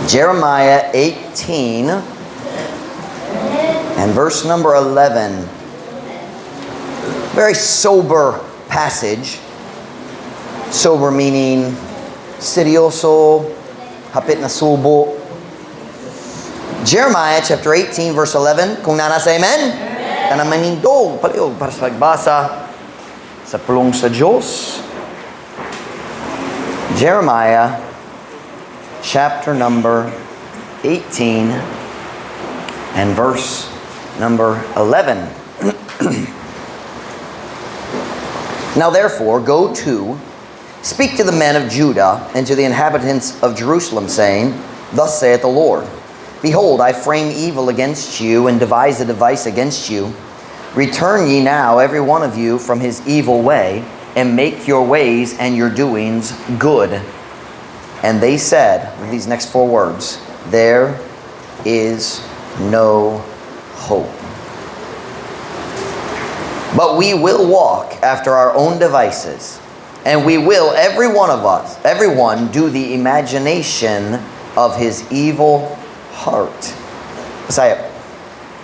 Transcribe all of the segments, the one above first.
Jeremiah 18 and verse number 11. Very sober passage. Sober meaning seryoso, hapit na subo. Jeremiah chapter 18 verse 11. Kung nanasa amen? Tanamanindoog, paliog para sa pagbasa sa pulong sa Diyos. Jeremiah chapter number 18 and verse number 11. Now therefore, go to, speak to the men of Judah and to the inhabitants of Jerusalem, saying, Thus saith the Lord, Behold, I frame evil against you and devise a device against you. Return ye now, every one of you, from his evil way, and make your ways and your doings good. And they said, with these next four words, There is no hope. But we will walk after our own devices, and we will, every one of us, everyone, do the imagination of his evil heart. Kasi,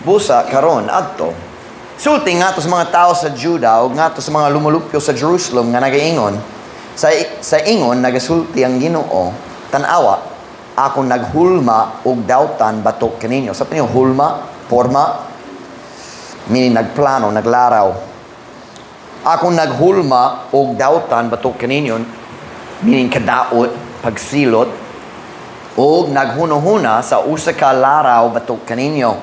busa karon adto. Sulti nga to sa mga tao sa Juda, o nga to sa mga lumulupyo sa Jerusalem nga nagaingon, sa ingon nagasulti ang Ginoo, tanawa, ako naghulma og dautan batok kaninyo. Sa niyo hulma, forma, meaning nagplano, naglaraw. Ako naghulma og dautan batok kaninyo, meaning kadaot, pagsilot, og naghuno-huna sa usa ka laraw batok kaninyo.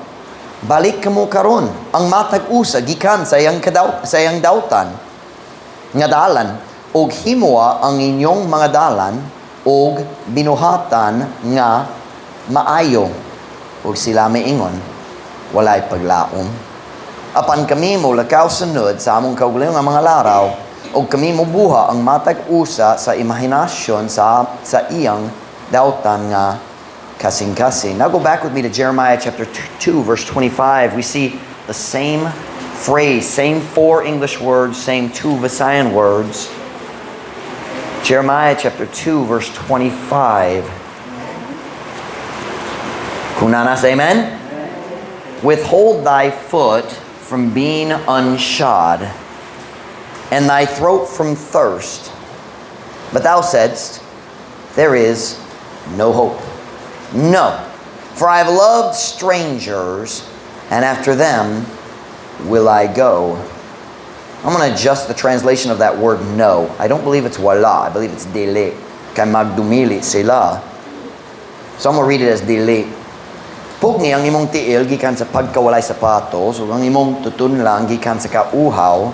Balik kamo karon ang matag usa gikan sa iyang dautan nga dalan, og himoa ang inyong mga dalan og binuhatan nga maayo, og sila maingon walay paglaom. Apan kami mo lakaw sunod sa among kaugalingon nga mga laraw, og kami mo buha ang matag usa sa imahinasyon sa iyang dautan nga kasing-kasing. Now go back with me to Jeremiah chapter 2 verse 25. We see the same phrase, same four English words, same two Visayan words. Jeremiah chapter 2 verse 25. Kunanas, amen? Withhold thy foot from being unshod, and thy throat from thirst. But thou saidst, There is no hope. No, for I have loved strangers, and after them will I go. I'm going to adjust the translation of that word no. I don't believe it's wala. I believe it's dili. Kay magdumili sila. So I'm going to read it as dili. Pugni ang imong tiil gikan sa pagkawalay sapatos, ug ang imong tutun lang gikan sa kauhaw.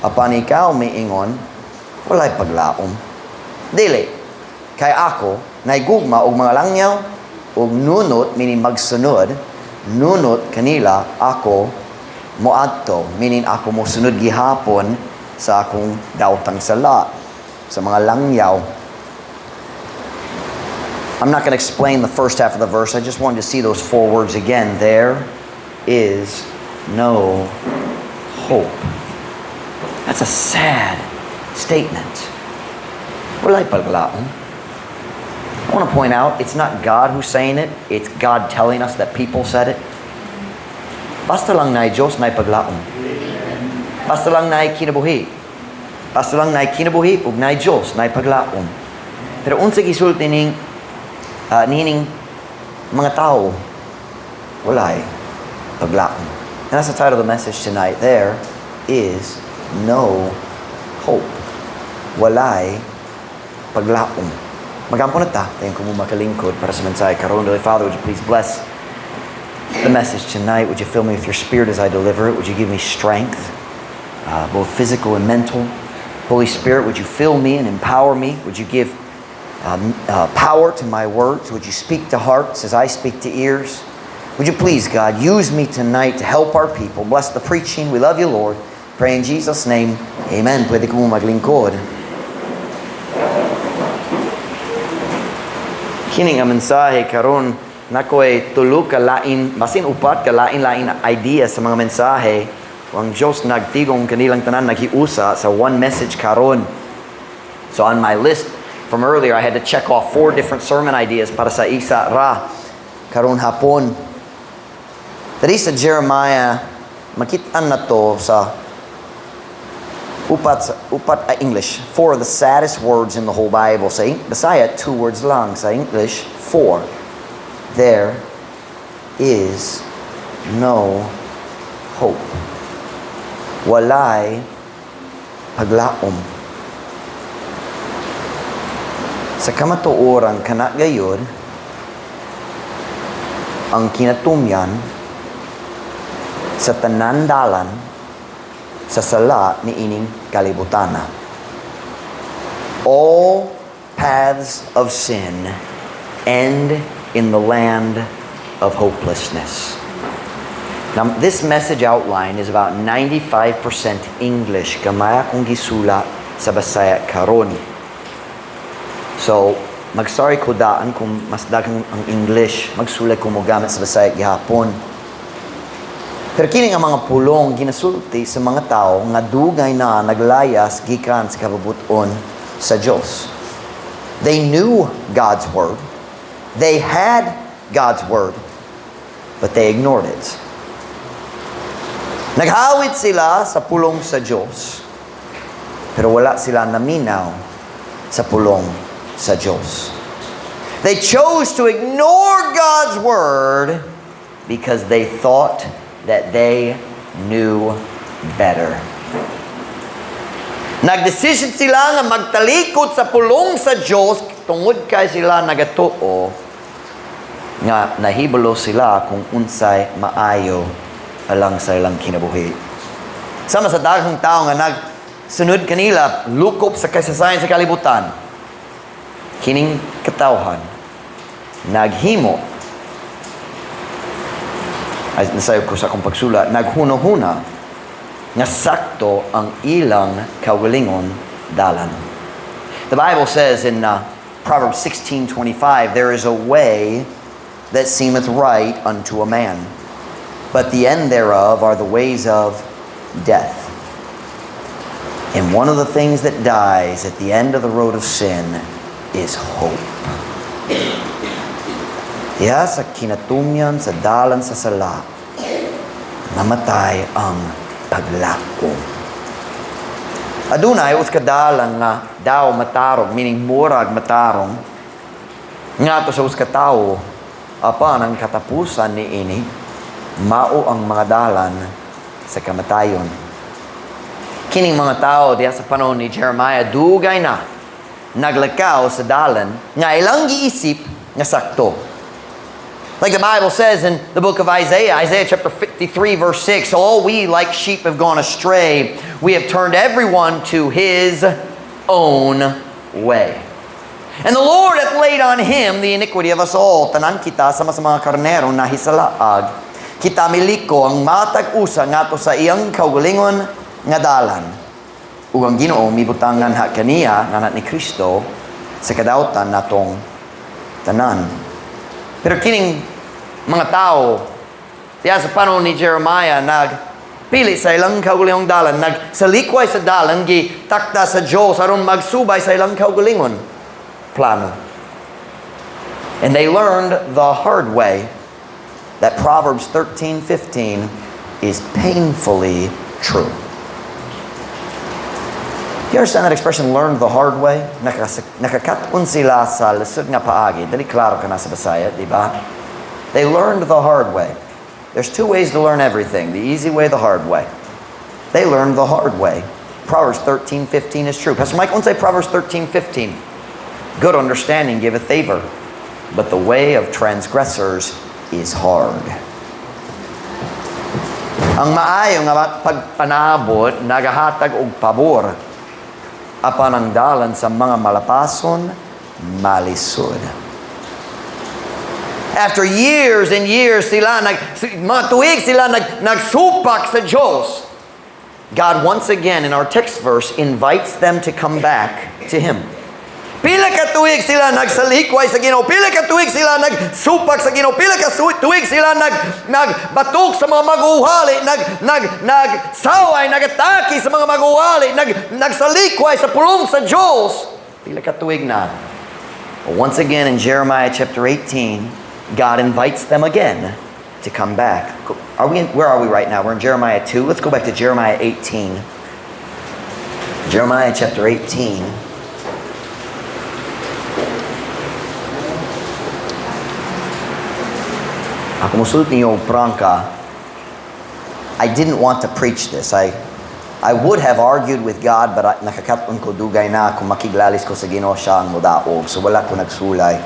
Apan ikaw miingon, walay paglaom. Dili. Kay ako naigugma og mga langyaw og nunot, meaning magsunod, nunot kanila ako moadto, meaning ako mo sunod gihapon sa akong dautang sala, sa mga langyaw. I'm not going to explain the first half of the verse. I just wanted to see those four words again. There is no hope. That's a sad statement. Walay paglaom. I want to point out, it's not God who's saying it. It's God telling us that people said it. Basta lang na Diyos na ipaglaom. Basta lang na kinabuhi. Basta lang na kinabuhi ug na Diyos na ipaglaom. Pero unsa gisulti ning nining mga tao, walay paglaom. And that's the title of the message tonight. There is no hope. Walay paglaom. Magampon na ta, tayo kung makalingkod para sa mensahe karon. Father, would you please bless the message tonight? Would you fill me with your spirit as I deliver it? Would you give me strength, both physical and mental? Holy Spirit, would you fill me and empower me? Would you give power to my words? Would you speak to hearts as I speak to ears? Would you please, God, use me tonight to help our people. Bless the preaching. We love you, Lord. Pray in Jesus' name. Amen. Pwede ko maglingkod. Kining ang mensahe karon nakoy tulo ka lain, basin upat ka lain-lain idea sa mga mensahe. Ang Diyos nagtigong kanilang tanan naghiusa sa one message karon. So on my list From earlier, I had to check off 4 different sermon ideas para sa isa ra karon hapon. Dali sa Jeremiah, makitaan na to sa English. 4 of the saddest words in the whole Bible. Sa Bisaya, 2 words lang. Sa English, 4. There is no hope. Walay paglaom. Sa kamatuoran kana gayon, ang kinatumyan sa tanandalan sa sala ni ining kalibutana. All paths of sin end in the land of hopelessness. Now, this message outline is about 95% English. Kamaya kung gisula sa Bisaya karon. So, mag-sorry ko daan kung mas daghang ang English. Magsulay ko mo gamit sa Bisaya gihapon. Pero kini nga mga pulong ginasulti sa mga tao nga dugay na naglayas gikan sa kababuton sa Dios. They knew God's word. They had God's word. But they ignored it. Naghawid sila sa pulong sa Diyos. Pero wala sila naminaw sa pulong sa Diyos. They chose to ignore God's word because they thought that they knew better. Nagdesisyon sila nga magtalikod sa pulong sa Diyos tungod kay sila nagatuo nga nahibalo sila kung unsay maayo alang sa ilang kinabuhi. Sama sa daghang tao nga nagsunod kanila lukop sa kasaysayan sa kalibutan. Kining katawhan naghimo ay nasayo ko sa akong pagsula naghuno-huna nga sakto ang ilang kawilingon dalan. The Bible says in Proverbs 16:25, there is a way that seemeth right unto a man, but the end thereof are the ways of death. And one of the things that dies at the end of the road of sin is hope. Iya sa kinatumyan sa dalan sa sala, namatay ang paglako. Adunay us kadalang nga daw matarong, meaning murag matarong, nga to sa us katao, apan ang katapusan ni ini, mao ang mga dalan sa kamatayon. Kining mga tao diya sa panahon ni Jeremiah, dugay na naglakaw sa dalan nga ilang giisip nga sakto. Like the Bible says in the book of Isaiah chapter 53 verse 6, all we like sheep have gone astray. We have turned everyone to his own way. And the Lord hath laid on him the iniquity of us all. Tanan kita sama sa mga karnero na hisalaag. Kita miliko ang matag-usa nga to sa iyang kaugalingon nga dalan. Ug ang Ginoo mibutangan ha kaniya nga ni Kristo sa kadautan natong tanan. Pero kining mga tao diya sa panahon ni Jeremiah nagpili sa ilang kaugalingong dalan, nagsalikway sa dalan gitakda sa Dios aron magsubay sa ilang kaugalingon plano. And they learned the hard way that Proverbs 13:15 is painfully true. You understand that expression, learn the hard way? Nakakatun sila sa lisod nga paagi. Dali klaro ka na sa Bisaya, di ba? They learned the hard way. There's 2 ways to learn everything. The easy way, the hard way. They learned the hard way. Proverbs 13:15 is true. Pastor Mike, unsay Proverbs 13:15? Good understanding giveth favor, but the way of transgressors is hard. Ang maayo nga pagpanabot, nagahatag og pabor, apan ang dalan sa mga malapason, malisod. After years and years sila mga tuig sila nagsupak sa Diyos. God once again in our text verse invites them to come back to Him. Pila ka tuig sila nagsalikway sa Ginoo, pila ka tuig sila nagsupak sa Ginoo, pila ka tuig sila nagbatok sa mga mag-uuhali, nagsaway, nagataki sa mga mag-uuhali, nagsalikway sa pulong sa Diyos. Pila ka tuig na. But once again in Jeremiah chapter 18, God invites them again to come back. Where are we right now? We're in Jeremiah 2. Let's go back to Jeremiah 18. Jeremiah chapter 18. Ako musulot niyo prangka. I didn't want to preach this. I would have argued with God, but nakakatun ko dugay na kung makiglalis ko sa Ginoo siya ang mudaog. So wala ko nagsulay.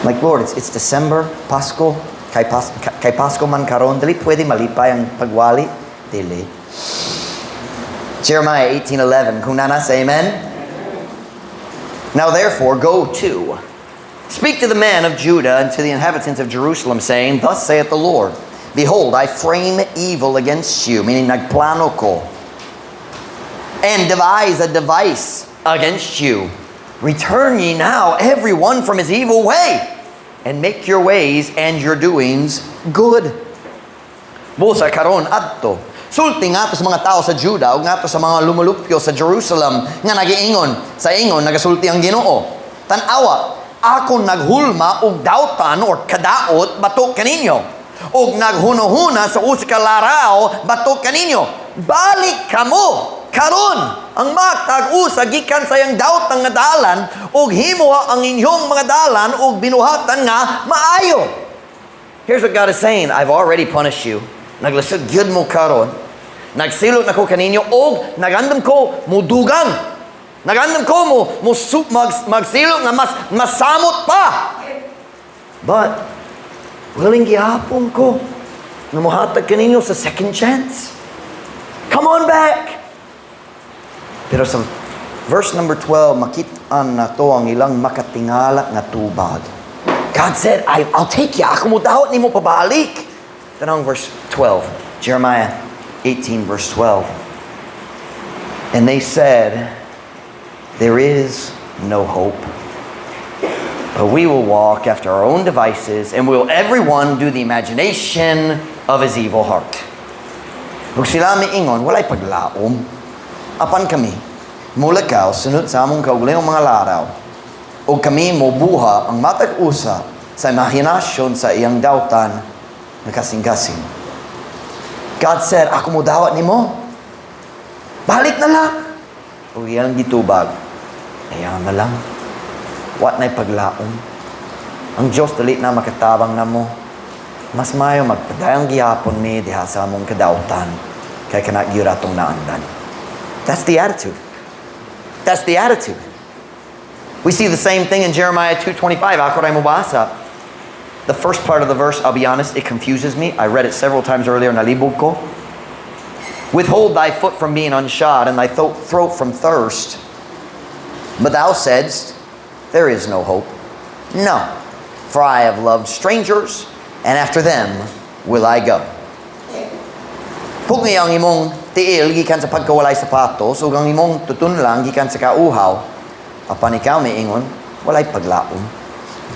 Like, Lord, it's December, Pasko. Kay Pasko man karon, dili pwede malipay ang pagwali. Dili. Jeremiah 18:11. Kung nana, say amen. Now therefore, go to. Speak to the men of Judah and to the inhabitants of Jerusalem, saying, Thus saith the Lord, Behold, I frame evil against you, meaning nagplano ko, and devise a device against you. Return ye now, every one from his evil way, and make your ways and your doings good. Busa karon adto. Sulti nga to sa mga tao sa Judah, o nga to sa mga lumulupyo sa Jerusalem, nga nagiingon, sa ingon, nagasulti ang Ginoo. Tanawa, ako naghulma og dautan or kadaot batok kaninyo. Og naghuno-huna sa usa ka laraw batok kaninyo. Balik kamo karon ang matag usa gikan sa yang daotang nga dalan og himuha ang inyong mga dalan og binuhatan nga maayo. Here's what God is saying. I've already punished you. Naglasod gyud mo karon. Nagsilot nako kaninyo og nagandam ko mudugang. Nagandam ko magsilot nga mas masamot pa. But willing gihapon ko na muhatag kaninyo sa second chance. Come on back. Pero sa verse number 12, makitaan na to ang ilang makatingala nga tubag. God said, I'll take you. Ako mo dawat ni mo pabalik. Tanong verse 12. Jeremiah 18 verse 12. And they said, There is no hope, but we will walk after our own devices, and will everyone do the imagination of his evil heart. Kung sila miingon, walay paglaom. Apan kami, mulakaw, sunod sa among kaugaling mga laraw, o kami mobuha ang matag-usa sa imahinasyon sa iyang dautan na kasing-kasing. God said, ako mo dawat ni mo. Balik na lang. O iyang gitubag. Ayaw na lang. What na'y paglaom? Ang Diyos dali na makatabang na mo. Mas mayo magpadayang gihapon mi diha sa among kadautan kay kana gyud atong naandan. That's the attitude. That's the attitude. We see the same thing in Jeremiah 2:25. Ako ray mubasa. The first part of the verse, I'll be honest, it confuses me. I read it several times earlier, nalibog ko. Withhold thy foot from being unshod and thy throat from thirst. But thou saidst, there is no hope. No, for I have loved strangers, and after them will I go. Kung ang imong tiil gikan sa pagkawalay sapatos, ug ang imong tutunlang gikan sa kauhaw, apan ikaw miingon, walay paglaom.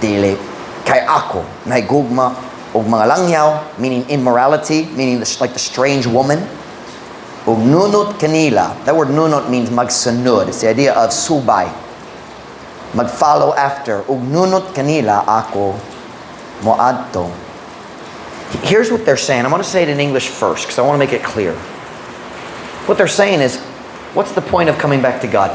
Dili kay ako nahigugma og mga langyaw, meaning immorality, meaning like the strange woman. Ug nunot kanila. That word nunot means magsunod. It's the idea of subay. Mag-follow after. Ug nunot kanila ako moadto. Here's what they're saying. I'm going to say it in English first because I want to make it clear. What they're saying is, what's the point of coming back to God?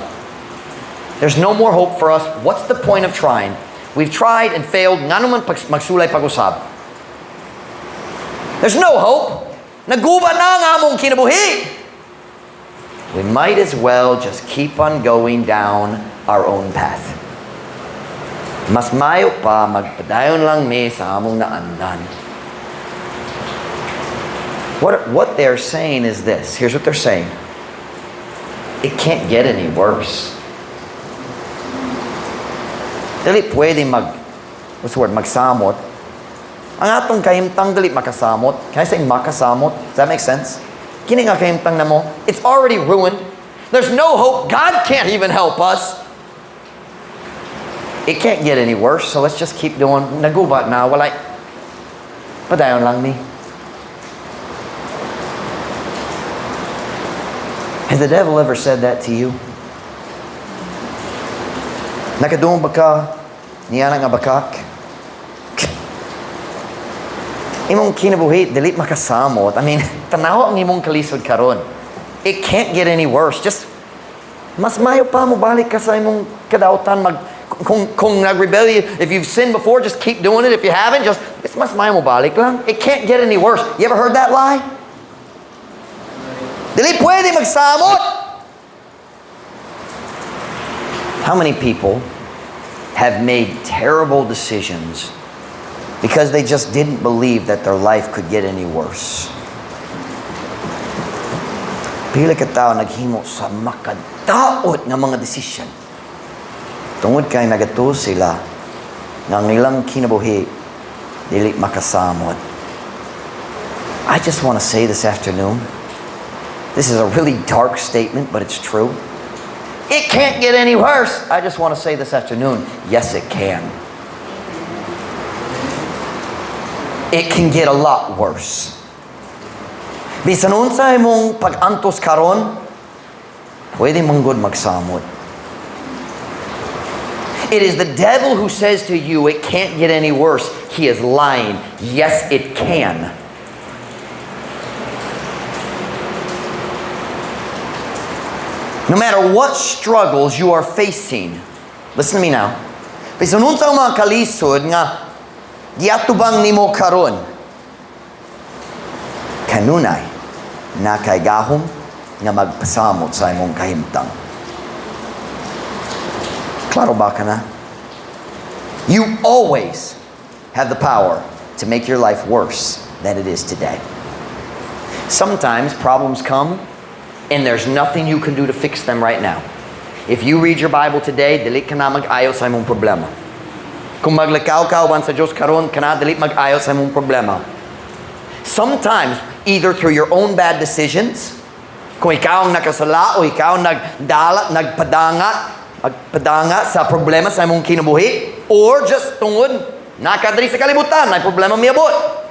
There's no more hope for us. What's the point of trying? We've tried and failed. Nga naman magsulay pag-usab. There's no hope. Naguba na ang among kinabuhi. We might as well just keep on going down our own path. Mas mayo pa magpadayon lang mi sa among naandan. What they're saying is this. Here's what they're saying. It can't get any worse. Dili pwede magsamot. Ang atong kahimtang dili makasamot. Can I say makasamot? Does that make sense? Kini nga kahimtang na mo, it's already ruined. There's no hope. God can't even help us. It can't get any worse, so let's just keep doing. Nagubat na, walay. Padayon lang mi. Has the devil ever said that to you? Nakadung ba ka niya nga bakak? Imong kinabuhi, dili makasamot. I mean, tanaw ang imong kalisod karon. It can't get any worse. Just, mas mayo pa mo balik ka sa imong kadautan. Kung nag-rebel, if you've sinned before, just keep doing it. If you haven't, just, mas mayo mo balik lang. It can't get any worse. You ever heard that lie? Dili pwede magsamot. How many people have made terrible decisions because they just didn't believe that their life could get any worse? Pila ka tao naghimo sa makadaot nga mga desisyon. Tungod kay nagato sila nga ang ilang kinabuhi dili makasamot. I just want to say this afternoon, this is a really dark statement, but it's true. It can't get any worse. I just want to say this afternoon, yes it can. It can get a lot worse. Bisan unsa imong pag-antos karon, pwede manggod magsamot. It is the devil who says to you, it can't get any worse. He is lying. Yes, it can. No matter what struggles you are facing, listen to me now. Bisan unsa mga kalisod nga giatubang nimo karon, kanunay nakaigahom nga magpasamot sa imong kahimtang. Klaro ba ka na? You always have the power to make your life worse than it is today. Sometimes problems come and there's nothing you can do to fix them right now. If you read your Bible today, dili ka na mag-ayo sa imong problema. Kung maglakaw ka uban sa Diyos karon, kana dili mag-ayo sa imong problema. Sometimes, either through your own bad decisions, kung ikaw ang nakasala o ikaw ang nagpadanga sa problema sa imong kinabuhi, or just tungod, nakadiri sa kalibutan, may problema miabot.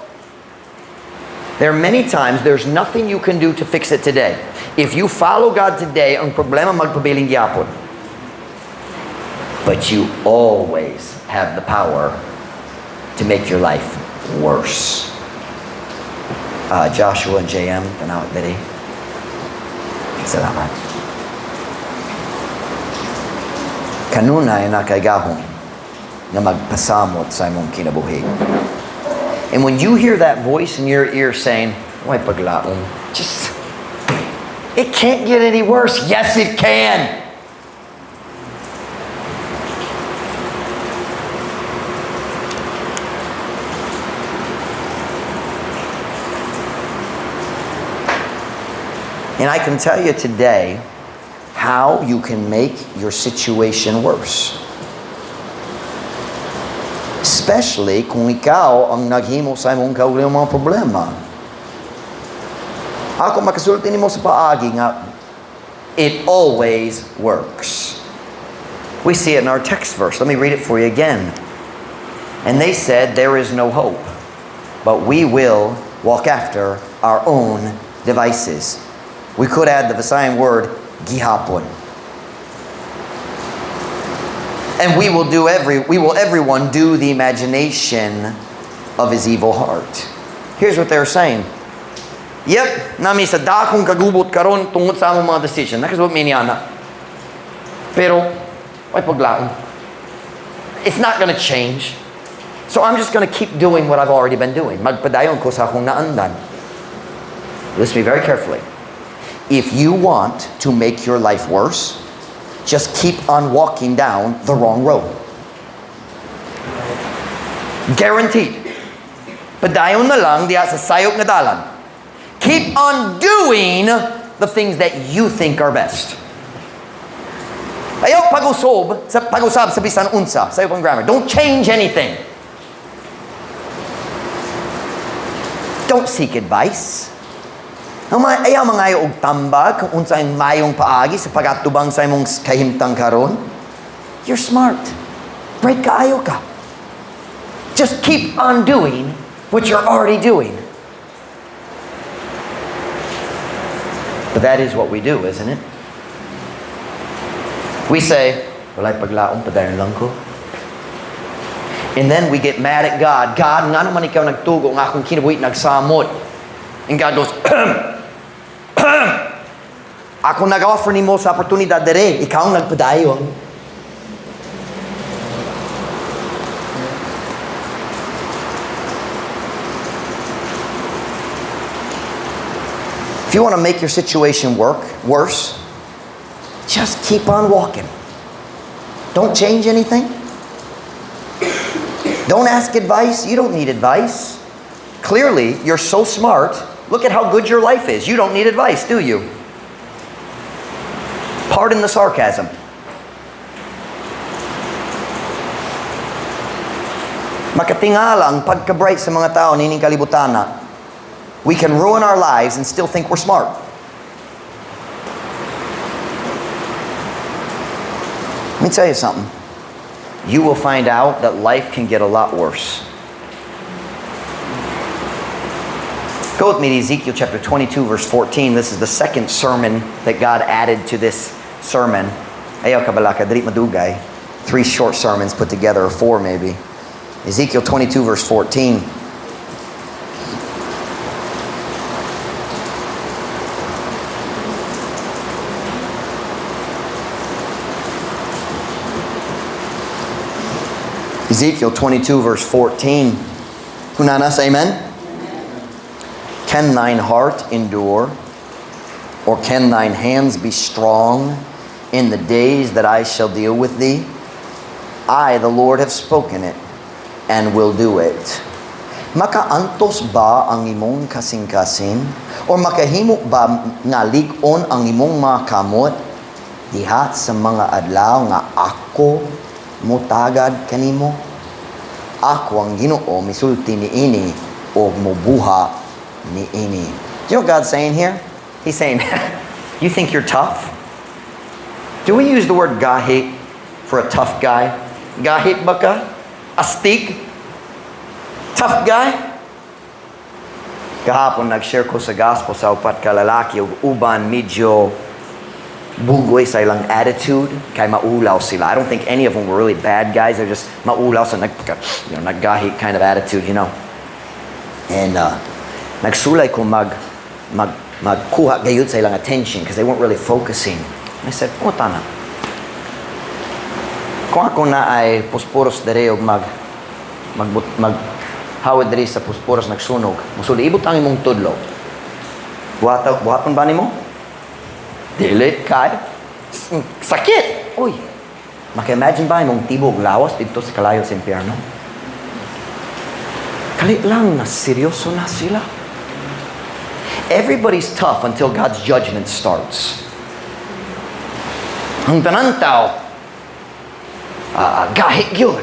There are many times there's nothing you can do to fix it today. If you follow God today, ang problema magpabiling gyapon. But you always have the power to make your life worse. Joshua and JM, tanaw dali. Salamat. Kanunay nakaigahom na magpasamot sa imong kinabuhi. And when you hear that voice in your ear saying, "Why paglaom?" Just, it can't get any worse. Yes, it can. And I can tell you today how you can make your situation worse. Especially kung ikaw ang naghimo sa imong kaugaling mga problema. Ako makasulti nimo sa paagi nga, it always works. We see it in our text verse. Let me read it for you again. And they said, there is no hope, but we will walk after our own devices. We could add the Visayan word, gihapon. And we will everyone do the imagination of his evil heart. Here's what they're saying. Yep, nami sa dakong kagubot karon tungod sa among mga decision. Nakasabot mi niana. Pero, ay paglaon. It's not gonna change. So I'm just gonna keep doing what I've already been doing. Magpadayon ko sa akong naandan. Listen to me very carefully. If you want to make your life worse, just keep on walking down the wrong road. Guaranteed. Padayon na lang diya sa sayop nga dalan. Keep on doing the things that you think are best. Ayaw pag-usab sa bisan unsa, sa iyong grammar. Don't change anything. Don't seek advice. Ayaw mangayo og tambag kung unsa ang mayong paagi sa pagatubang sa imong kahimtang karon. You're smart. Bright kaayo ka. Just keep on doing what you're already doing. But that is what we do, isn't it? We say, Walay paglaom, padayon lang ko. And then we get mad at God. God, nga naman ikaw nagtugo, nga akong kinabuhi nagsamot. And God goes, ako nag-offer ni mo sa oportunidad dere, ikaw ang nagpadayon. If you want to make your situation worse, just keep on walking. Don't change anything. Don't ask advice. You don't need advice. Clearly, you're so smart. Look at how good your life is. You don't need advice, do you? Pardon the sarcasm. Makatingala ang pagka-bright sa mga tao nining kalibutana. We can ruin our lives and still think we're smart. Let me tell you something. You will find out that life can get a lot worse. Go with me to Ezekiel chapter 22, verse 14. This is the second sermon that God added to this sermon. Ayaw kabalaka, dili madugay. 3 short sermons put together, or 4 maybe. Ezekiel 22, verse 14. Ezekiel 22, verse 14. Hunanas, amen? Can thine heart endure, or can thine hands be strong in the days that I shall deal with thee? I, the Lord, have spoken it, and will do it. Makaantos ba ang imong kasing-kasing? O makahimo ba nga lig-on ang imong mga kamot? Diha sa mga adlaw nga ako mutagad kanimo. Ako ang Ginoo misulti niini o mubuha niini. Do you know what God's saying here? He's saying, you think you're tough? Do we use the word gahit for a tough guy? Gahit ba ka? Astig? Tough guy? Kahapon nag-share ko sa gospel sa upat ka lalaki ug uban medyo bugoy sa ilang attitude kay maulaw sila. I don't think any of them were really bad guys. They're just maulaw sa naggahi kind of attitude, you know. And nagsulay ko magkuha gayud sa ilang attention because they weren't really focusing. And I said, puta na. Kung ako na ay pusporos dere og hawad dere sa pusporos nagsunog, musuli ibot ang imong tudlo. Buhaton ba nimo? Dili, kay. Sakit! Uy! Maka-imagine ba yung tibog lawas dito sa kalayo sa impyerno? Kali lang na seryoso na sila. Everybody's tough until God's judgment starts. Ang tanan tao, gahit yun.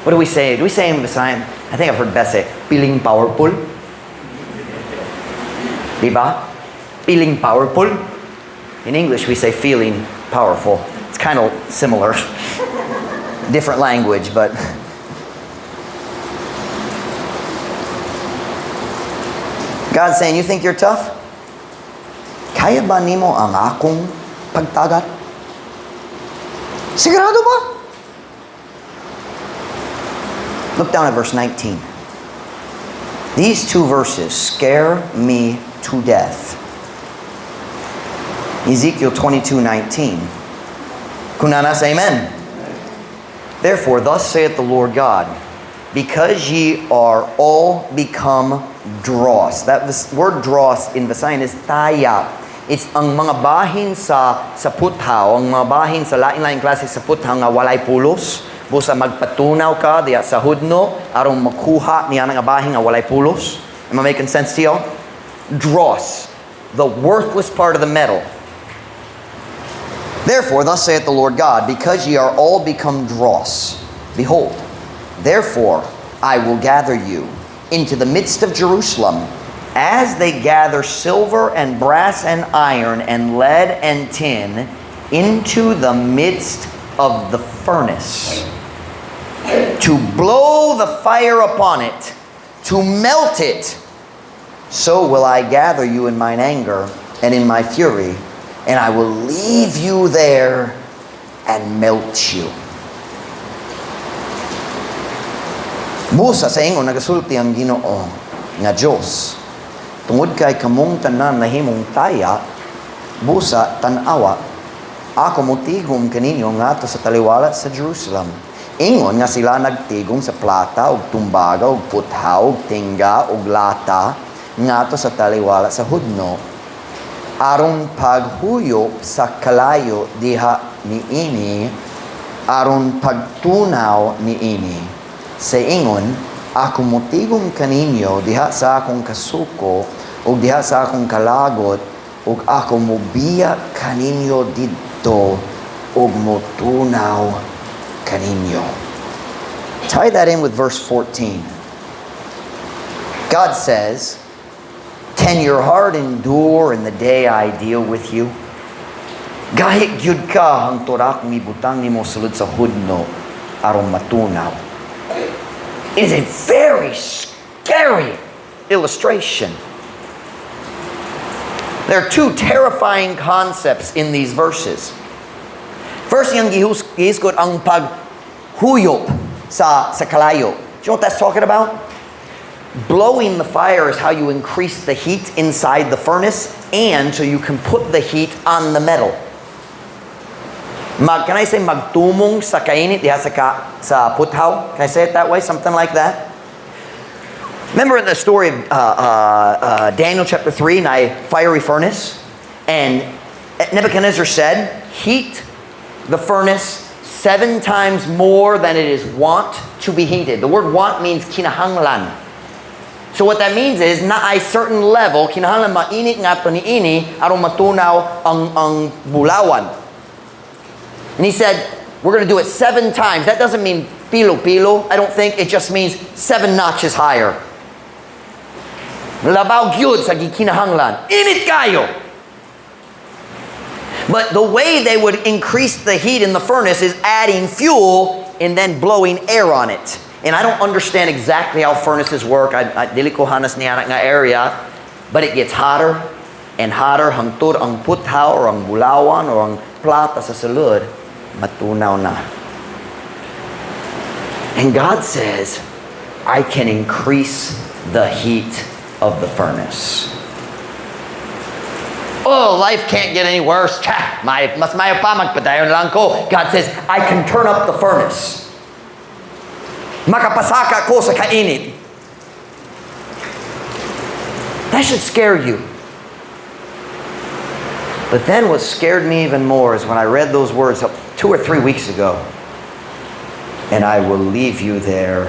What do we say? Do we say in the sign? I think I've heard Beth say, feeling powerful. Diba? Feeling powerful. In English, we say feeling powerful. It's kind of similar. Different language, but... God's saying, you think you're tough? Kaya ba nimo ang akong pagtagat? Sigurado ba? Look down at verse 19. These 2 verses scare me to death. Ezekiel 22:19. Kunanas, amen. Therefore, thus saith the Lord God, because ye are all become dross. That word dross in Visayan is taya. It's ang mga bahin sa puthaw, ang mga bahin sa lain-lain klase sa puthaw nga walay pulos. Busa magpatunaw ka diya sa hudno aron makuha niya nga bahin nga walay pulos. Am I making sense to you? Dross, the worthless part of the metal. Therefore, thus saith the Lord God, because ye are all become dross, behold, therefore I will gather you into the midst of Jerusalem, as they gather silver and brass and iron and lead and tin into the midst of the furnace, to blow the fire upon it, to melt it. So will I gather you in mine anger and in my fury, and I will leave you there and melt you. Busa sa ingon nagasulti ang Ginoo nga Dios. Tungod kay kamong tanan nahimong taya, busa tan-awa, ako motigom kaninyo ngadto sa taliwala sa Jerusalem. Ingon nga sila nagtigom sa plata ug tumbaga ug puthaw ug tingga ug lata ngadto sa taliwala sa hudno. Aron paghuyop sa kalayo diha niini, aron pagtunaw niini. Sa ingon, ako motigom kaninyo diha sa akong kasuko ug diha sa akong kalagot ug ako mobiya kaninyo didto ug motunaw kaninyo. Tie that in with verse 14. God says, can your heart endure in the day I deal with you? Gahit gyud ka hangtod akong ibutang nimo sulod sa hudno aron matunaw. It is a very scary illustration. There are two terrifying concepts in these verses. First, yung gihisgot ang paghuyop sa kalayo. Do you know what that's talking about? Blowing the fire is how you increase the heat inside the furnace, and so you can put the heat on the metal. Can I say magtumong sa kainit diha sa puthaw? Can I say it that way? Something like that? Remember in the story of Daniel chapter 3, na fiery furnace? And Nebuchadnezzar said, heat the furnace 7 times more than it is wont to be heated. The word want means kinahanglan. So what that means is, na a certain level, kinahanglan mainit nga ito ni ini, aron matunaw ang bulawan. And he said, we're going to do it 7 times. That doesn't mean pilo-pilo, I don't think. It just means 7 notches higher. Labaw gyud sa gikinahanglan. Init kayo! But the way they would increase the heat in the furnace is adding fuel and then blowing air on it. And I don't understand exactly how furnaces work. Dili ko hanas niya nga area. But it gets hotter and hotter hangtod ang puthaw or ang bulawan or ang plata sa sulod matunaw na. And God says, I can increase the heat of the furnace. Oh, life can't get any worse. Mas mayo pa magpadayon lang ko. God says, I can turn up the furnace. Makapasaka ko sa kainit. That should scare you. But then what scared me even more is when I read those words 2 or 3 weeks ago. And I will leave you there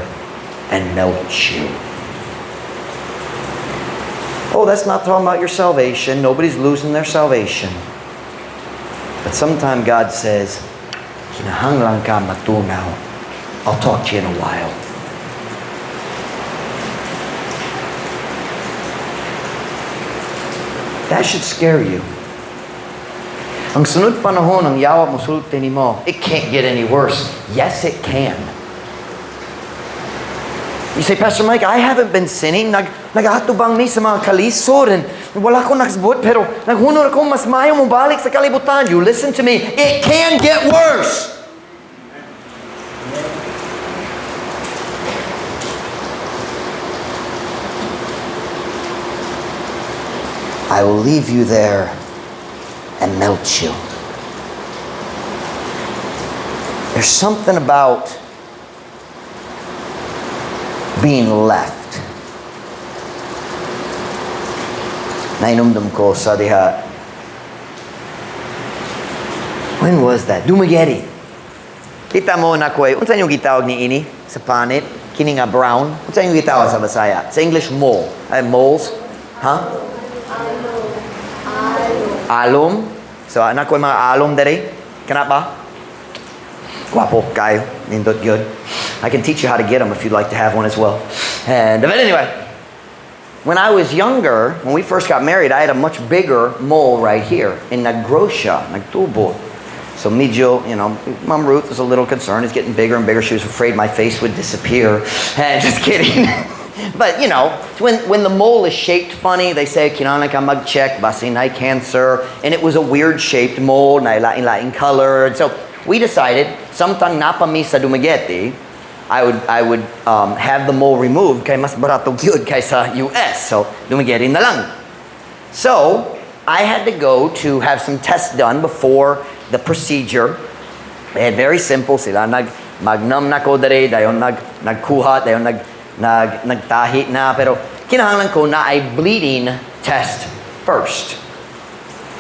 and melt you. Oh, that's not talking about your salvation. Nobody's losing their salvation. But sometimes God says, kinahanglan ka matunaw. I'll talk to you in a while. That should scare you. Ang sunod panahon ang yawa mo sulti nimo, it can't get any worse. Yes, it can. You say, Pastor Mike, I haven't been sinning. Nag-atubang ni sa mga kalisod and wala ko nagsabot, pero naghunor ako mas mayo mo balik sa kalibutan. You listen to me. It can get worse. I will leave you there and melt you. There's something about being left. Nainumdum ko sa diha. When was that? Dumaguete. Kita mo na ko, unsa yung gitawag ni ini sa panit? Kini nga brown. Unsa yung gitawag sa Bisaya? Sa English, mole. Moles? Huh? Alum. So, anak ko mga alum dere. Kana ba? Guapo kayo. Nindot good. I can teach you how to get them if you'd like to have one as well. But anyway, when I was younger, when we first got married, I had a much bigger mole right here. And naggrow siya, nagtubo. So medyo, Mom Ruth was a little concerned. It's getting bigger and bigger. She was afraid my face would disappear. Just kidding. But, when the mole is shaped funny, they say, kinahanglan ka mag-check, basin ay cancer. And it was a weird shaped mole, na lain-lain color. And so we decided, samtang napami sa Dumaguete, I would have the mole removed kay mas barato gyud kaysa US. So, Dumaguete na lang. So, I had to go to have some tests done before the procedure. They had very simple sila. Magnam na ko dere, dayon nagkuha, dayon nagtahi na. Pero kinahanglan ko na ay bleeding test first.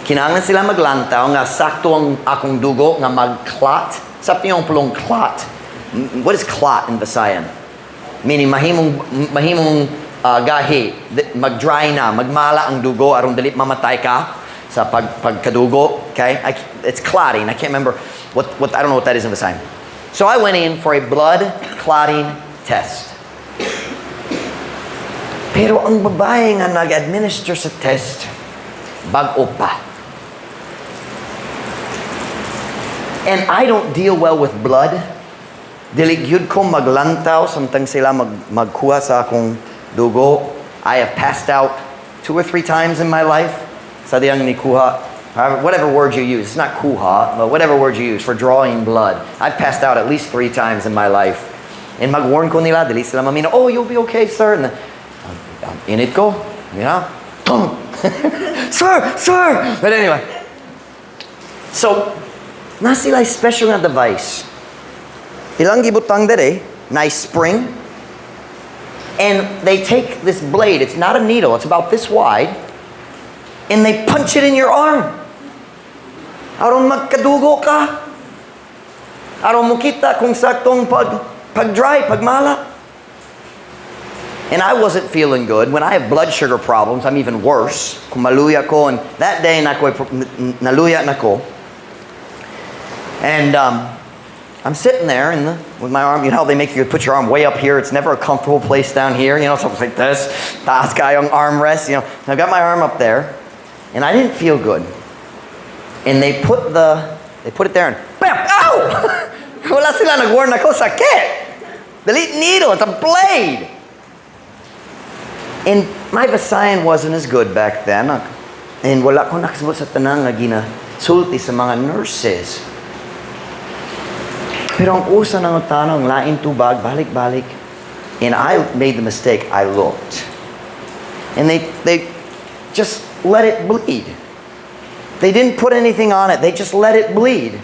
Kinahanglan sila maglantaw nga sakto ang akong dugo nga mag-clot. Sabi yung pulong clot. What is clot in Visayan? Meaning mahimong gahi, mag-dry na, magmala ang dugo, aron dali mamatay ka sa pagkadugo. Okay? It's clotting. I can't remember what I don't know what that is in Visayan. So I went in for a blood clotting test. Pero ang babae nga nag-administer sa test, bag-o pa. And I don't deal well with blood. Dili gyud ko maglantaw samtang sila magkuha sa akong dugo. I have passed out 2 or 3 times in my life. Sa diyang ni kuha, whatever word you use. It's not kuha, but whatever word you use for drawing blood. I've passed out at least 3 times in my life. And mag-warn ko nila, dili sila mamina, oh, you'll be okay, sir. And init ko, you know? Sir! But anyway. So, na sila special na device. Ilang gibutang dere, nice spring. And they take this blade, it's not a needle, it's about this wide, and they punch it in your arm. Aron magkadugo ka. Aron mo kita kung saktong pag-dry, pagmala. And I wasn't feeling good. When I have blood sugar problems, I'm even worse. Kung maluya ko, and that day naluya na ko. And I'm sitting there with my arm, you know how they make you put your arm way up here? It's never a comfortable place down here, you know, something like this. Taas kayong armrest, you know. And I got my arm up there, and I didn't feel good. And they put it there and bam! Ow! Wala sila nag-warn ako, sakit! The needle, it's a blade! And my Visayan wasn't as good back then. And wala ko nakasabot sa tanang nga ginasulti sa mga nurses. Pero ang usa ng tanong, lain tubag, balik-balik. And I made the mistake, I looked. And they just let it bleed. They didn't put anything on it, they just let it bleed.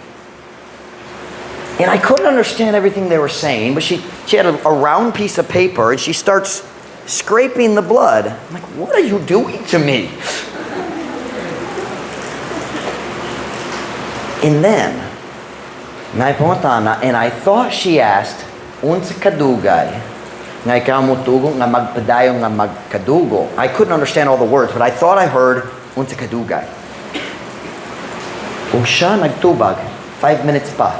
And I couldn't understand everything they were saying, but she had a round piece of paper and she starts scraping the blood. I'm like, what are you doing to me? And then, and I thought she asked, unsa kadugay, nga ikaw mutugo nga magpadayon nga magkadugo. I couldn't understand all the words, but I thought I heard, unsa kadugay. O siya nagtubag, 5 minutes pa.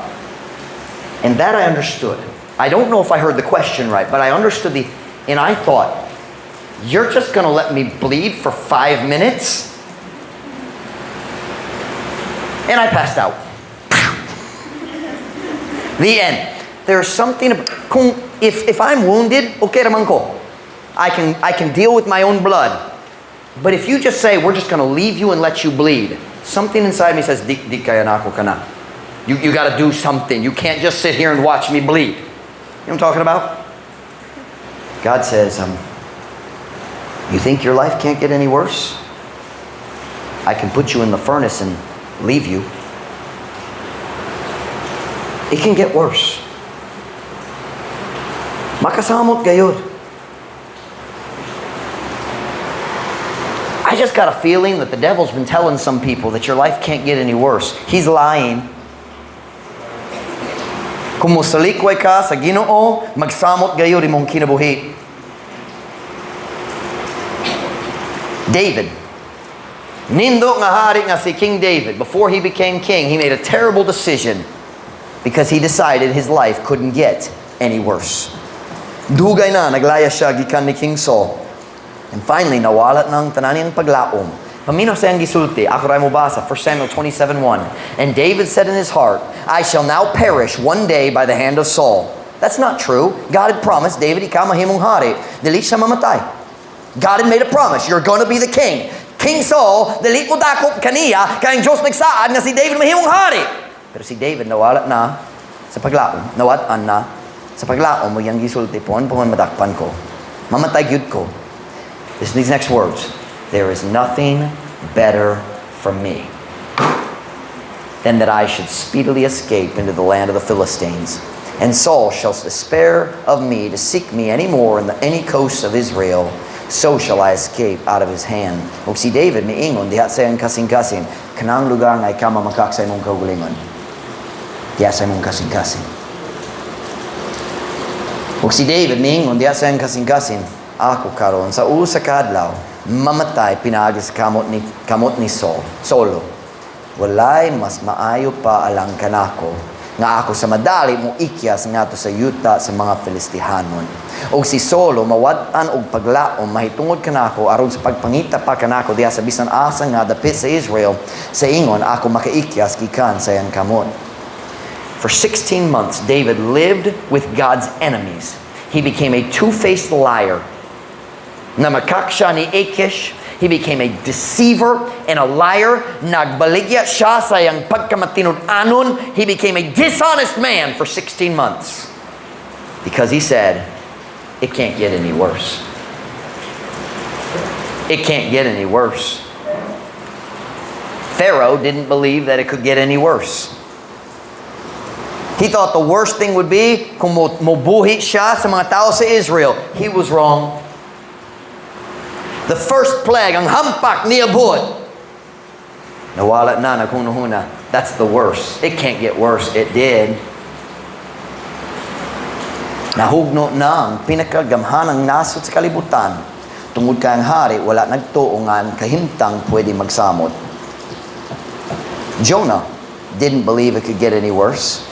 And that I understood. I don't know if I heard the question right, but I understood and I thought, you're just gonna let me bleed for 5 minutes? And I passed out. The end. There's something, if I'm wounded, okay raman ko. I can deal with my own blood. But if you just say, we're just going to leave you and let you bleed, something inside me says, di kaya na ako ka na. You got to do something. You can't just sit here and watch me bleed. You know what I'm talking about? God says, you think your life can't get any worse? I can put you in the furnace and leave you. It can get worse. Makasamot gayud. I just got a feeling that the devil's been telling some people that your life can't get any worse. He's lying. Kung musalikway ka sa Ginoo, magsamot gayud imong kinabuhi. David. Nindo nga hari nga si King David. Before he became king, he made a terrible decision. Because he decided his life couldn't get any worse. Dugay na, naglaya siya, gikan ni King Saul. And finally, nawalat ng tanan niyang paglaom. Paminaw sa iyang gisulti, ako ray mo basa, 1 Samuel 27:1. And David said in his heart, I shall now perish one day by the hand of Saul. That's not true. God had promised David, ikaw mahimong hari. Dili siya mamatay. God had made a promise, you're going to be the king. King Saul, dili mo dakop kaniya, kayang Diyos nagsaad na si David mahimong hari. Pero si David nawala na sa paglaom, nawat-an na sa paglaom mo yang gisulti pon madakpan ko. Mamatay gyud ko. Listen to these next words. There is nothing better for me than that I should speedily escape into the land of the Philistines. And Saul shall despair of me to seek me any more in any coast of Israel. So shall I escape out of his hand. O si David miingon diha sa iyang kasing-kasing, kanang lugar nga ikaw mamakak sa imong kaugalingon. Diha sa imong kasing-kasing. O si David miingon diha sa iyang kasing-kasing, ako karon sa usa ka adlaw mamatay pinaagi sa kamot ni Saul. Solo. Walay mas maayo pa alang kanako nga ako sa madali mo ikyas ngadto sa yuta sa mga Filistihanon. Og si Solo mawad-an og paglaom mahitungod kanako aron sa pagpangita pa kanako diha sa bisan asa nga dapit sa Israel sa ingon ako makaikyas gikan sa iyang kamot. For 16 months David lived with God's enemies. He became a two-faced liar. Namakak siya ni Achish. He became a deceiver and a liar. Nagbaligya siya sa iyang pagkamatinud-anon. He became a dishonest man for 16 months. Because he said, it can't get any worse. It can't get any worse. Pharaoh didn't believe that it could get any worse. He thought the worst thing would be kung mobuhi siya sa mga tao sa Israel. He was wrong. The first plague, ang hampak niabot. Nawala na, naghunahuna. That's the worst. It can't get worse. It did. Nahugno na ang pinakagamhanang nasod sa kalibutan. Tungod ka ang hari, wala nagtuo nga ang kahimtang pwede magsamot. Jonah didn't believe it could get any worse.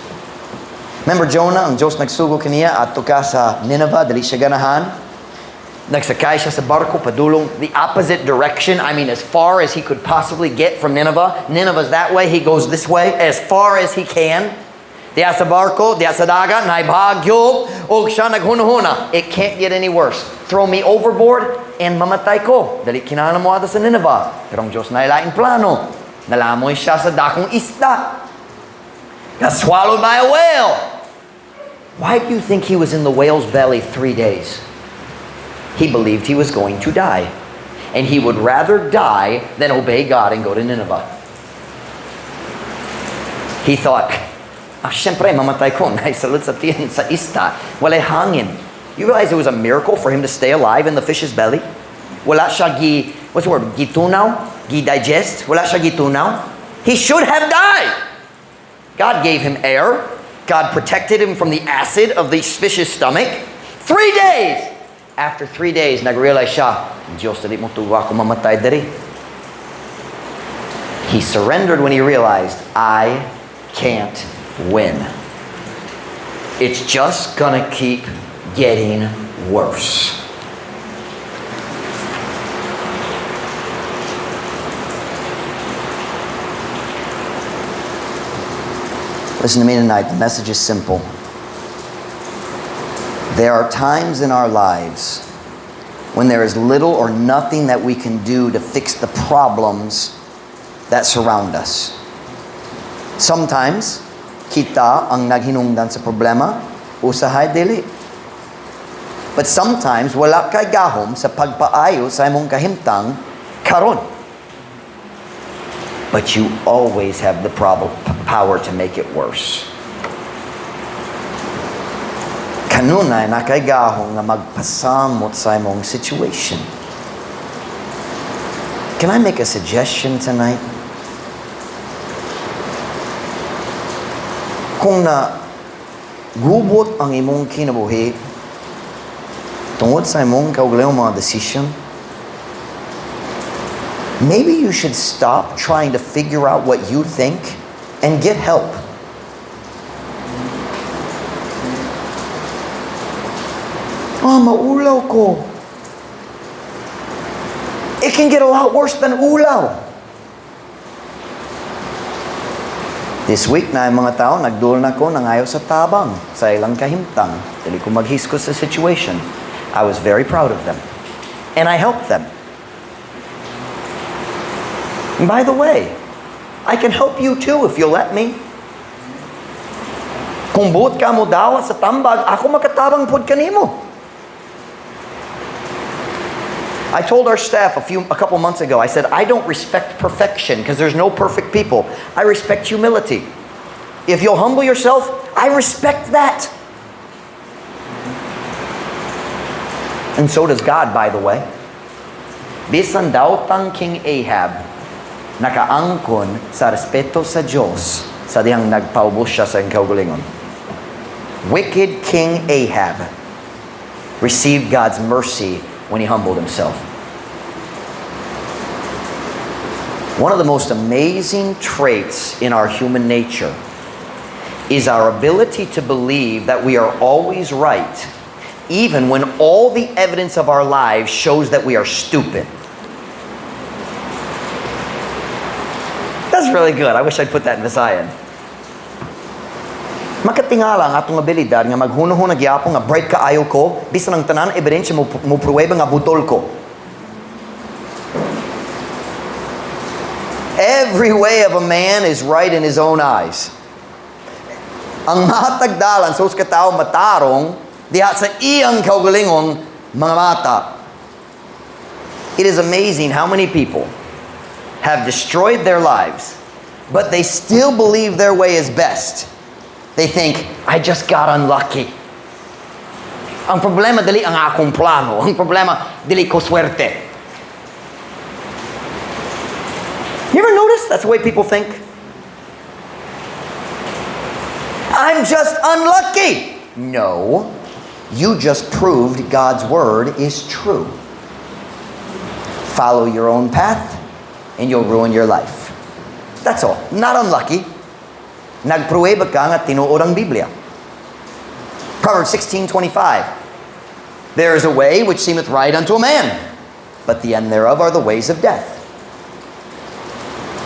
Remember Jonah, ang Diyos nagsugo kaniya at ka sa Nineveh, dali siya ganahan. Nagsakay siya sa barko, padulong the opposite direction. I mean, as far as he could possibly get from Nineveh. Nineveh's that way, he goes this way, as far as he can. Diya sa barko, diya sa dagat, naibhagyo, o siya naghunahuna. It can't get any worse. Throw me overboard, and mamatay ko. Dali kinahanglan mo ata sa Nineveh. Pero ang Diyos na ilaing plano. Nalamoy siya sa dakong isda. Got swallowed by a whale. Why do you think he was in the whale's belly 3 days? He believed he was going to die. And he would rather die than obey God and go to Nineveh. He thought, syempre, mamatay ko. Naisalot sa tiyan sa ista. Walay hangin. You realize it was a miracle for him to stay alive in the fish's belly? Wala siya what's the word? Gitunaw? Gi-digest? Wala siya gitunaw? He should have died. God gave him air. God protected him from the acid of the fish's stomach. 3 days! After 3 days, nag-realize siya, Diyos, dali mo tuwa ako mamatay dari. He surrendered when he realized, I can't win. It's just gonna keep getting worse. Listen to me tonight. The message is simple. There are times in our lives when there is little or nothing that we can do to fix the problems that surround us. Sometimes, kita ang naghinungdan sa problema, usahay dili. But sometimes, wala kay gahom sa pagpaayo sa imong kahimtang karon. But you always have the power to make it worse. Kanunay nakaigahong na magpasamot sa imong situation. Can I make a suggestion tonight? Kung na gubot ang imong kinabuhi tungod sa imong kaugalingong mga decision, maybe you should stop trying to figure out what you think and get help. Maulaw ko. It can get a lot worse than ulaw. This week na yung mga tao, nagdul na ko ng ayaw sa tabang, sa ilang kahimtang. Dili ko maghiskos sa situation. I was very proud of them. And I helped them. And by the way, I can help you too if you'll let me. Kung buot ka mo daw sa tambag, ako makatabang pod kanimo. I told our staff a couple months ago, I said, I don't respect perfection because there's no perfect people. I respect humility. If you'll humble yourself, I respect that. And so does God, by the way. Bisan daw tang King Ahab, nakaangkon sa respeto sa Diyos sa diyang nagpaubos siya sa kaugalingon. Wicked King Ahab received God's mercy when he humbled himself. One of the most amazing traits in our human nature is our ability to believe that we are always right, even when all the evidence of our lives shows that we are stupid. That's really good. I wish I'd put that in Visayan. Makatingala ang atong abilidad nga maghuno-huno gyapon nga bright kaayo ko bisan ang tanan ebidensya mo pruweba nga butol ko. Every way of a man is right in his own eyes. Ang matagdalan sa katao matarong diha sa iyang kaugalingong mga mata. It is amazing how many people have destroyed their lives, but they still believe their way is best. They think, I just got unlucky. Ang problema dili ang akong plano. Ang problema dili ko swerte. You ever notice that's the way people think? I'm just unlucky. No, you just proved God's word is true. Follow your own path and you'll ruin your life. That's all. Not unlucky. Nagpruweba ka nga tinuod ang Biblia. Proverbs 16:25. There is a way which seemeth right unto a man, but the end thereof are the ways of death.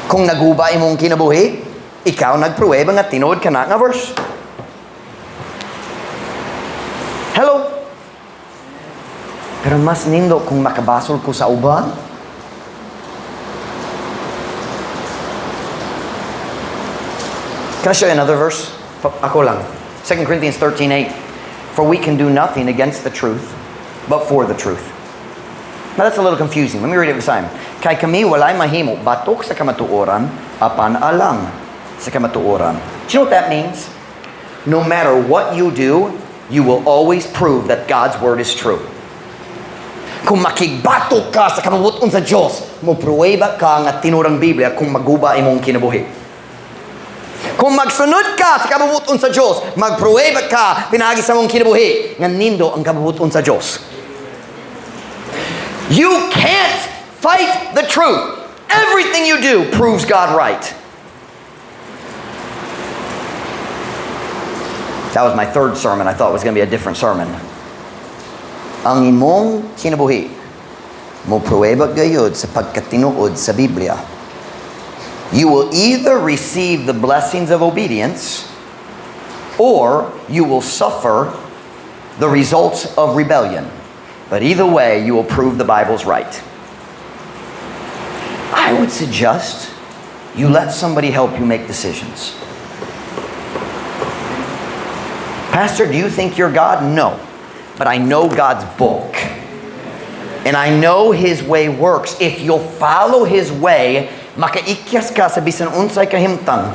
Kung naguba imong kinabuhi, ikaw nagpruweba nga tinuod ka na nga verse. Hello? Pero mas nindo kung makabasol ko sa uban. Can I show you another verse? Ako lang. 2 Corinthians 13:8. For we can do nothing against the truth, but for the truth. Now that's a little confusing. Let me read it this time. Kay kami walay mahimo batok sa kamatuoran, apan alang sa kamatuoran. Do you know what that means? No matter what you do, you will always prove that God's word is true. Kung makigbatok ka sa kamabuton sa Diyos, mo pruweba ka nga tinurang Biblia kung maguba imong kinabuhi. Kung magsunod ka sa kabubuton sa Diyos, magpruweba ka pinagi sa mong kinabuhi nga nindo ang kabubuton sa Diyos. You can't fight the truth. Everything you do proves God right. That was my third sermon. I thought it was going to be a different sermon. Ang imong kinabuhi mo pruweba gayud sa pagkatinuod sa Biblia. You will either receive the blessings of obedience or you will suffer the results of rebellion. But either way, you will prove the Bible's right. I would suggest you let somebody help you make decisions. Pastor, do you think you're God? No. But I know God's book. And I know His way works. If you'll follow His way, makaikyas ka sa bisan unsay kahimtang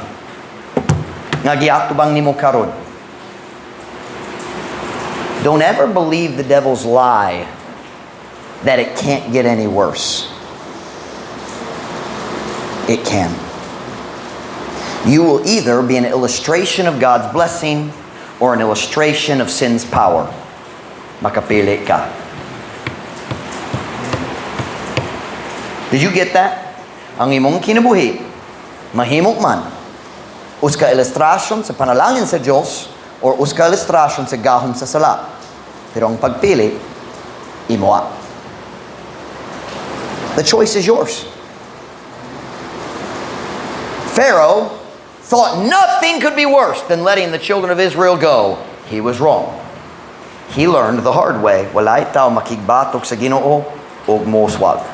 nga giatubang nimo karon. Don't ever believe the devil's lie that it can't get any worse. It can. You will either be an illustration of God's blessing or an illustration of sin's power. Makapili ka. Did you get that? Ang imong kinabuhi, mahimok man, uska ilustrasyon sa panalangin sa Diyos or uska ilustrasyon sa gahom sa sala. Pero ang pagpili, imoa. The choice is yours. Pharaoh thought nothing could be worse than letting the children of Israel go. He was wrong. He learned the hard way. Walay tao makigbatok sa Ginoo ug moswag.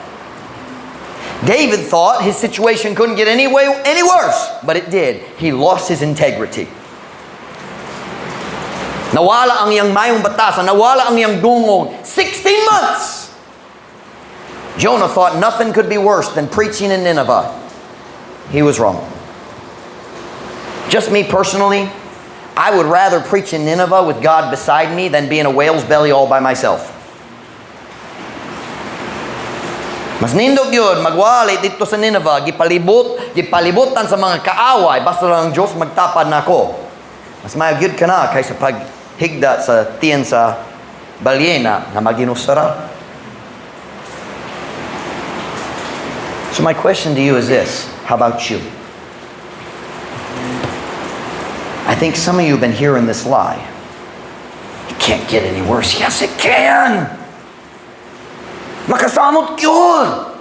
David thought his situation couldn't get any worse, but it did. He lost his integrity. Nawala ang iyang mayong batasan, nawala ang iyang dungog. 16 months! Jonah thought nothing could be worse than preaching in Nineveh. He was wrong. Just me personally, I would rather preach in Nineveh with God beside me than be in a whale's belly all by myself. Mas nindog yun, magwali dito sa Nineveh, gipalibutan sa mga kaaway, basta lang ang Diyos magtapad na ako. Mas mayag yun ka na kaysa paghigda sa tiyan sa balyena na maginusara. So my question to you is this, how about you? I think some of you have been hearing this lie. It can't get any worse. Yes, it can! Makasamot yun!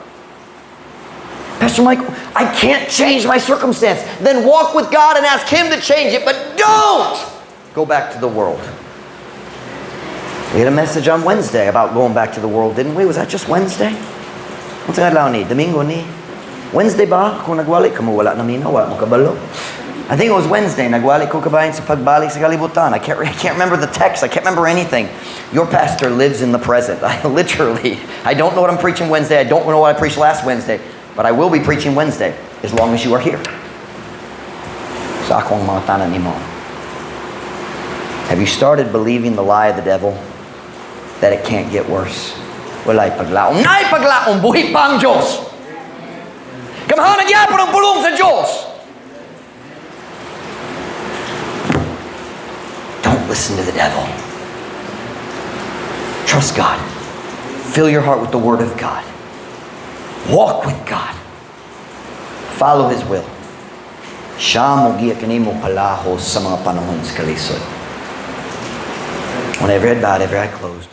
Pastor Mike, I can't change my circumstance. Then walk with God and ask Him to change it, but don't go back to the world. We had a message on Wednesday about going back to the world, didn't we? Was that just Wednesday? What's nga adlaw ni? Domingo ni? Wednesday ba? Kung nagwali, kamo wala na mina, wala mo kabalo. I think it was Wednesday. Nagwali ko kabayan sa pagbalik sa kalibutan. I can't remember the text. I can't remember anything. Your pastor lives in the present. I don't know what I'm preaching Wednesday. I don't know what I preached last Wednesday. But I will be preaching Wednesday as long as you are here. Sa akong mga tanan nimo. Have you started believing the lie of the devil that it can't get worse? Wala'y paglaom. Na'y paglaom, buhi pa ang Diyos. Kamahanag yapon ang pulong sa Diyos. Don't listen to the devil. Trust God. Fill your heart with the Word of God. Walk with God. Follow His will. Siya mo giya kanimo palahos sa mga panahon sa kalisod. Whenever I bowed, every eye closed.